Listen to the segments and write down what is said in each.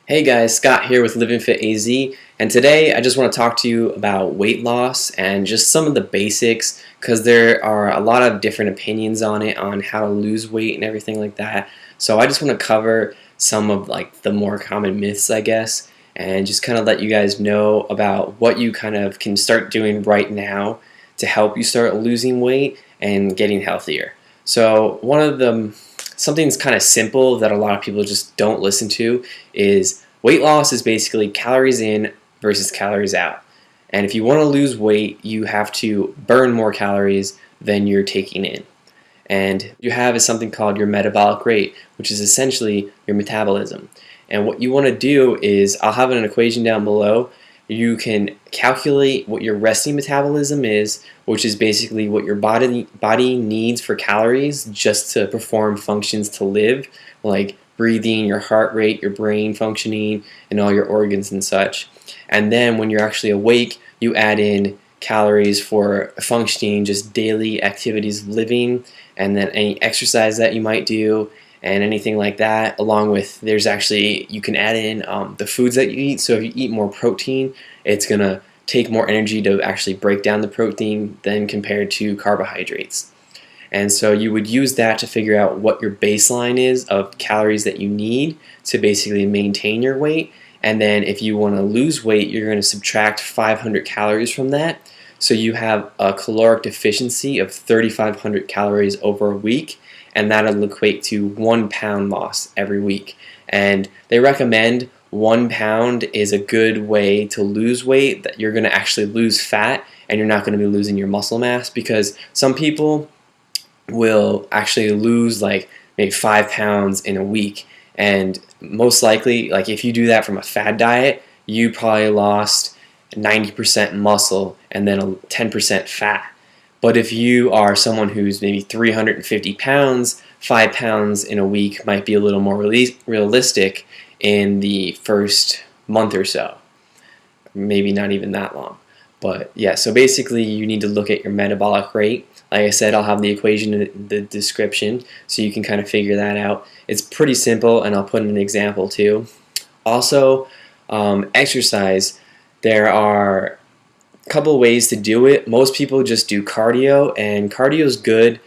Hey guys, Scott here with Living Fit AZ, and today I just want to talk to you about weight loss and just some of the basics because there are a lot of different opinions on it, on how to lose weight and everything like that. So I just want to cover some of the more common myths, I guess, and just kind of let you guys know about what you kind of can start doing right now to help you start losing weight and getting healthier. So one of them, something that's kind of simple that a lot of people just don't listen to is weight loss is basically calories in versus calories out. And if you want to lose weight, you have to burn more calories than you're taking in. And you have is something called your metabolic rate, which is essentially your metabolism. And what you want to do is, I'll have an equation down below. You can calculate what your resting metabolism is, which is basically what your body needs for calories just to perform functions to live, like breathing, your heart rate, your brain functioning, and all your organs and such. And then when you're actually awake, you add in calories for functioning, just daily activities of living, and then any exercise that you might do and anything like that, along with you can add in the foods that you eat. So if you eat more protein, it's going to take more energy to actually break down the protein than compared to carbohydrates. And so you would use that to figure out what your baseline is of calories that you need to basically maintain your weight. And then if you want to lose weight, you're going to subtract 500 calories from that. So you have a caloric deficiency of 3,500 calories over a week, and that'll equate to 1 pound loss every week. And they recommend 1 pound is a good way to lose weight, that you're going to actually lose fat and you're not going to be losing your muscle mass, because some people will actually lose like maybe 5 pounds in a week, and most likely, like if you do that from a fad diet, you probably lost 90% muscle and then 10% fat. But if you are someone who's maybe 350 pounds, 5 pounds in a week might be a little more realistic in the first month or so, maybe not even that long. But yeah, so basically you need to look at your metabolic rate. Like I said, I'll have the equation in the description so you can kind of figure that out. It's pretty simple, and I'll put in an example too. Also, exercise. There are a couple ways to do it. Most people just do cardio, and cardio is good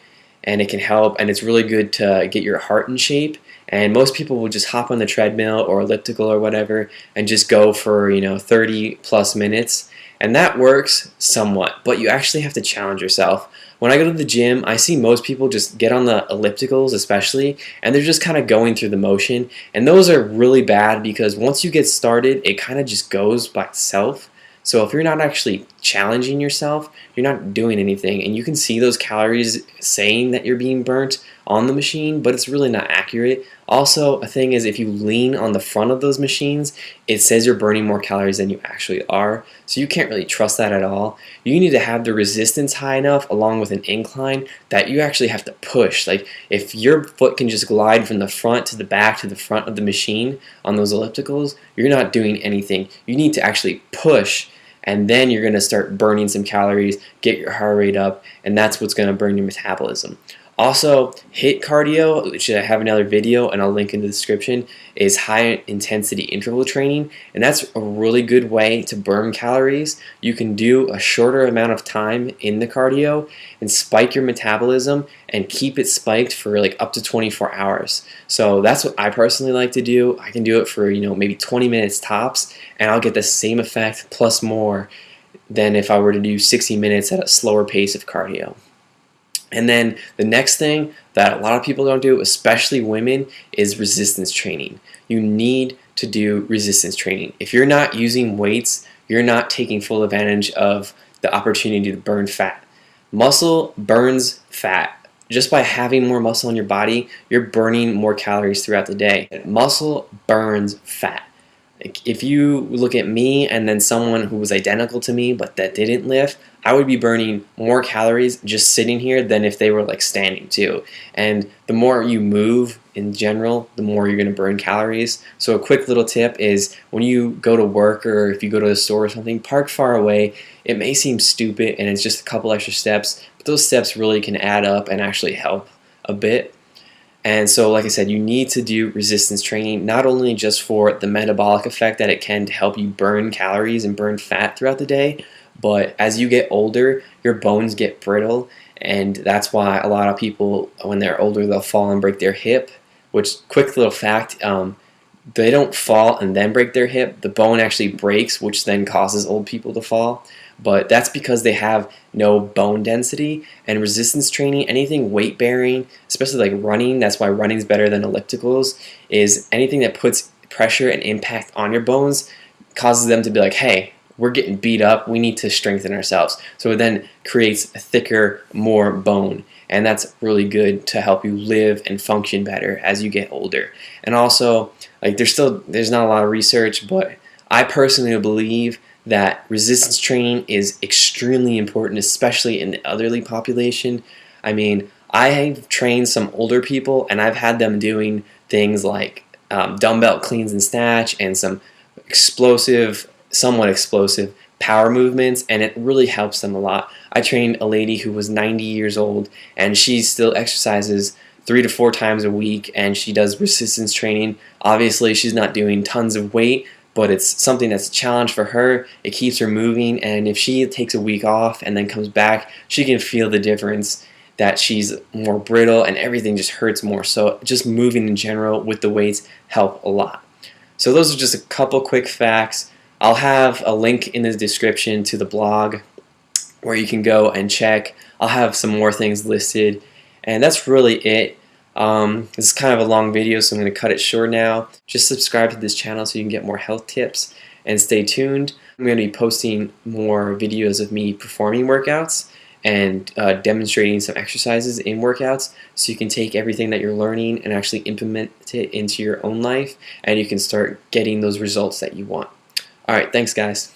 and it can help, and it's really good to get your heart in shape. And most people will just hop on the treadmill or elliptical or whatever and just go for 30 plus minutes. And that works somewhat, but you actually have to challenge yourself. When I go to the gym, I see most people just get on the ellipticals especially, and they're just kind of going through the motion. And those are really bad because once you get started, it kind of just goes by itself. So if you're not actually challenging yourself, you're not doing anything. And you can see those calories saying that you're being burnt on the machine, but it's really not accurate. Also, a thing is, if you lean on the front of those machines, it says you're burning more calories than you actually are. So you can't really trust that at all. You need to have the resistance high enough along with an incline that you actually have to push. Like if your foot can just glide from the front to the back to the front of the machine on those ellipticals, you're not doing anything. You need to actually push, and then you're going to start burning some calories, get your heart rate up, and that's what's going to burn your metabolism. Also, HIIT cardio, which I have another video and I'll link in the description, is high intensity interval training, and that's a really good way to burn calories. You can do a shorter amount of time in the cardio and spike your metabolism and keep it spiked for like up to 24 hours. So that's what I personally like to do. I can do it for maybe 20 minutes tops, and I'll get the same effect plus more than if I were to do 60 minutes at a slower pace of cardio. And then the next thing that a lot of people don't do, especially women, is resistance training. You need to do resistance training. If you're not using weights, you're not taking full advantage of the opportunity to burn fat. Muscle burns fat. Just by having more muscle in your body, you're burning more calories throughout the day. Muscle burns fat. If you look at me and then someone who was identical to me but that didn't lift, I would be burning more calories just sitting here than if they were like standing too. And the more you move in general, the more you're going to burn calories. So a quick little tip is, when you go to work or if you go to the store or something, park far away. It may seem stupid and it's just a couple extra steps, but those steps really can add up and actually help a bit. And so, like I said, you need to do resistance training, not only just for the metabolic effect that it can to help you burn calories and burn fat throughout the day, but as you get older, your bones get brittle, and that's why a lot of people, when they're older, they'll fall and break their hip. Which, quick little fact, they don't fall and then break their hip. The bone actually breaks, which then causes old people to fall. But that's because they have no bone density. And resistance training, anything weight bearing, especially like running, that's why running is better than ellipticals, is anything that puts pressure and impact on your bones causes them to be like, hey, we're getting beat up, we need to strengthen ourselves. So it then creates a thicker, more bone. And that's really good to help you live and function better as you get older. And also, like there's not a lot of research, but I personally believe that resistance training is extremely important, especially in the elderly population. I mean, I have trained some older people, and I've had them doing things like dumbbell cleans and snatch and some somewhat explosive power movements, and it really helps them a lot. I trained a lady who was 90 years old, and she still exercises 3 to 4 times a week, and she does resistance training. Obviously, she's not doing tons of weight, but it's something that's a challenge for her. It keeps her moving, and if she takes a week off and then comes back, she can feel the difference, that she's more brittle and everything just hurts more. So just moving in general with the weights help a lot. So those are just a couple quick facts. I'll have a link in the description to the blog where you can go and check. I'll have some more things listed, and that's really it. This is kind of a long video, so I'm going to cut it short now. Just subscribe to this channel so you can get more health tips, and stay tuned. I'm going to be posting more videos of me performing workouts and demonstrating some exercises in workouts, so you can take everything that you're learning and actually implement it into your own life, and you can start getting those results that you want. Alright, thanks guys.